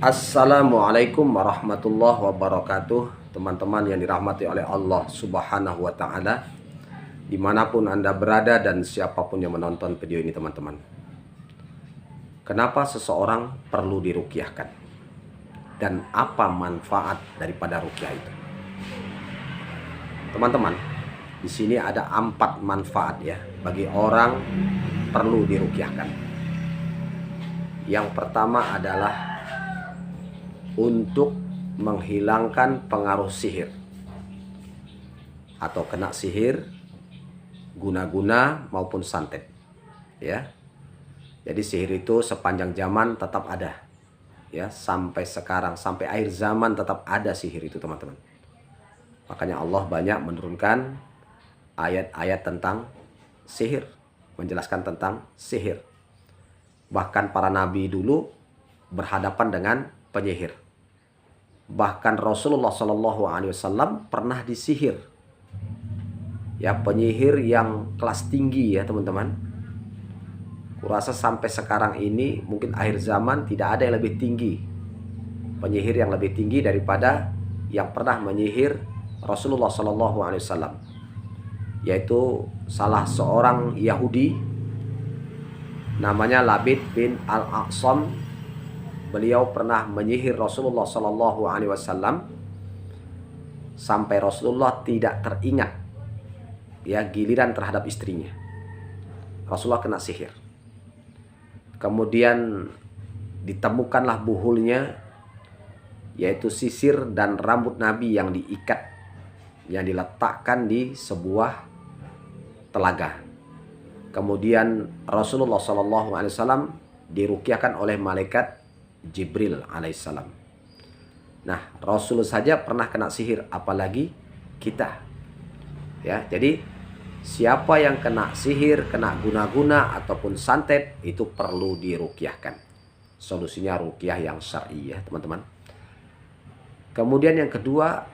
Assalamualaikum warahmatullahi wabarakatuh. Teman-teman yang dirahmati oleh Allah Subhanahu wa ta'ala, dimanapun Anda berada dan siapapun yang menonton video ini, teman-teman. Kenapa seseorang perlu diruqyahkan? Dan apa manfaat daripada ruqyah itu? Teman-teman, di sini ada 4 manfaat ya bagi orang perlu diruqyahkan. Yang pertama adalah untuk menghilangkan pengaruh sihir atau kena sihir, guna-guna maupun santet ya. Jadi sihir itu sepanjang zaman tetap ada ya, sampai sekarang, sampai akhir zaman tetap ada sihir itu, teman-teman. Makanya Allah banyak menurunkan ayat-ayat tentang sihir, menjelaskan tentang sihir. Bahkan para nabi dulu berhadapan dengan penyihir. Bahkan Rasulullah SAW pernah disihir ya, penyihir yang kelas tinggi ya, teman-teman. Kurasa sampai sekarang ini mungkin akhir zaman tidak ada yang lebih tinggi, penyihir yang lebih tinggi daripada yang pernah menyihir Rasulullah SAW, yaitu salah seorang Yahudi namanya Labid bin Al-Aqsam. Beliau pernah menyihir Rasulullah SAW sampai Rasulullah tidak teringat ya giliran terhadap istrinya. Rasulullah kena sihir. Kemudian ditemukanlah buhulnya, yaitu sisir dan rambut Nabi yang diikat, yang diletakkan di sebuah telaga. Kemudian Rasulullah SAW diruqyahkan oleh malaikat Jibril alaihissalam. Nah, Rasul saja pernah kena sihir, apalagi kita ya. Jadi siapa yang kena sihir, kena guna-guna ataupun santet, itu perlu diruqyahkan. Solusinya ruqyah yang syar'i ya, teman-teman. Kemudian yang kedua,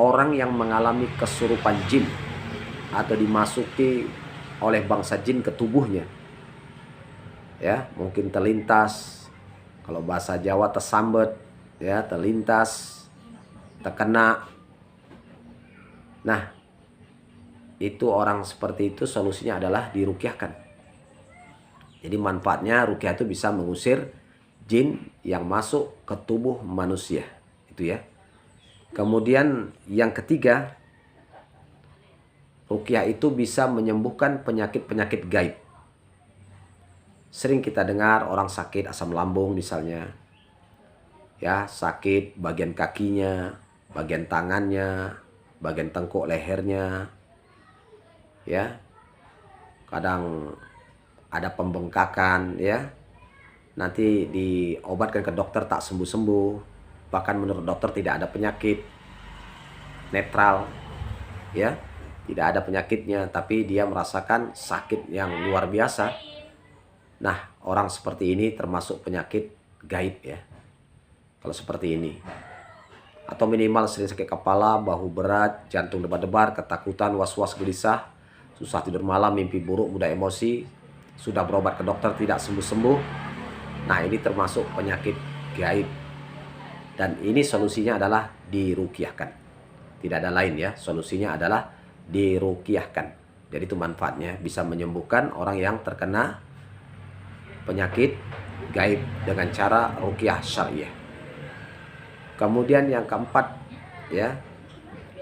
orang yang mengalami kesurupan jin atau dimasuki oleh bangsa jin ke tubuhnya ya, mungkin terlintas, kalau bahasa Jawa tersambet ya, terlintas, terkena. Nah, itu orang seperti itu solusinya adalah diruqyahkan. Jadi manfaatnya ruqyah itu bisa mengusir jin yang masuk ke tubuh manusia itu ya. Kemudian yang ketiga, ruqyah itu bisa menyembuhkan penyakit-penyakit gaib. Sering kita dengar orang sakit asam lambung misalnya ya, sakit bagian kakinya, bagian tangannya, bagian tengkuk lehernya ya. Kadang ada pembengkakan ya, nanti diobatkan ke dokter tak sembuh-sembuh, bahkan menurut dokter tidak ada penyakit, netral ya, tidak ada penyakitnya, tapi dia merasakan sakit yang luar biasa. Nah, orang seperti ini termasuk penyakit gaib ya, kalau seperti ini. Atau minimal sering sakit kepala, bahu berat, jantung debar-debar, ketakutan, was-was, gelisah, susah tidur malam, mimpi buruk, mudah emosi, sudah berobat ke dokter tidak sembuh-sembuh. Nah, ini termasuk penyakit gaib. Dan ini solusinya adalah diruqyahkan. Tidak ada lain ya, solusinya adalah diruqyahkan. Jadi itu manfaatnya, bisa menyembuhkan orang yang terkena penyakit gaib dengan cara ruqyah syariah. Kemudian yang keempat ya,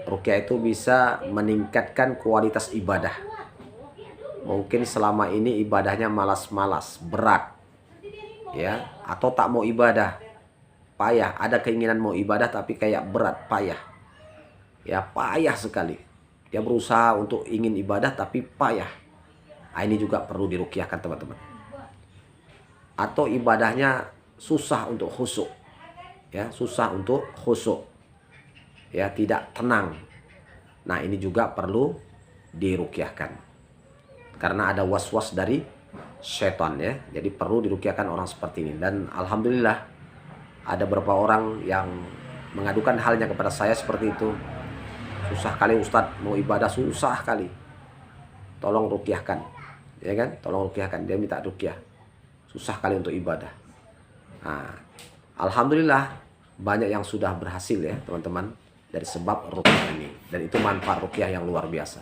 ruqyah itu bisa meningkatkan kualitas ibadah. Mungkin selama ini ibadahnya malas-malas, berat ya, atau tak mau ibadah, payah, ada keinginan mau ibadah tapi kayak berat, payah ya, payah sekali. Dia berusaha untuk ingin ibadah tapi payah. Nah, ini juga perlu diruqyahkan, teman-teman. Atau ibadahnya susah untuk khusyuk ya, susah untuk khusyuk ya, tidak tenang. Nah, ini juga perlu diruqyahkan karena ada was-was dari setan ya. Jadi perlu diruqyahkan orang seperti ini. Dan alhamdulillah ada beberapa orang yang mengadukan halnya kepada saya seperti itu. Susah kali Ustadz, mau ibadah susah kali, tolong ruqyahkan ya kan, tolong ruqyahkan. Dia minta ruqyah, susah kali untuk ibadah. Nah, Alhamdulillah banyak yang sudah berhasil ya teman-teman dari sebab ruqyah ini, dan itu manfaat ruqyah yang luar biasa.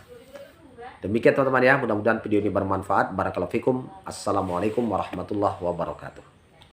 Demikian teman-teman ya, mudah-mudahan video ini bermanfaat. Barakallahu fikum. Assalamualaikum warahmatullahi wabarakatuh.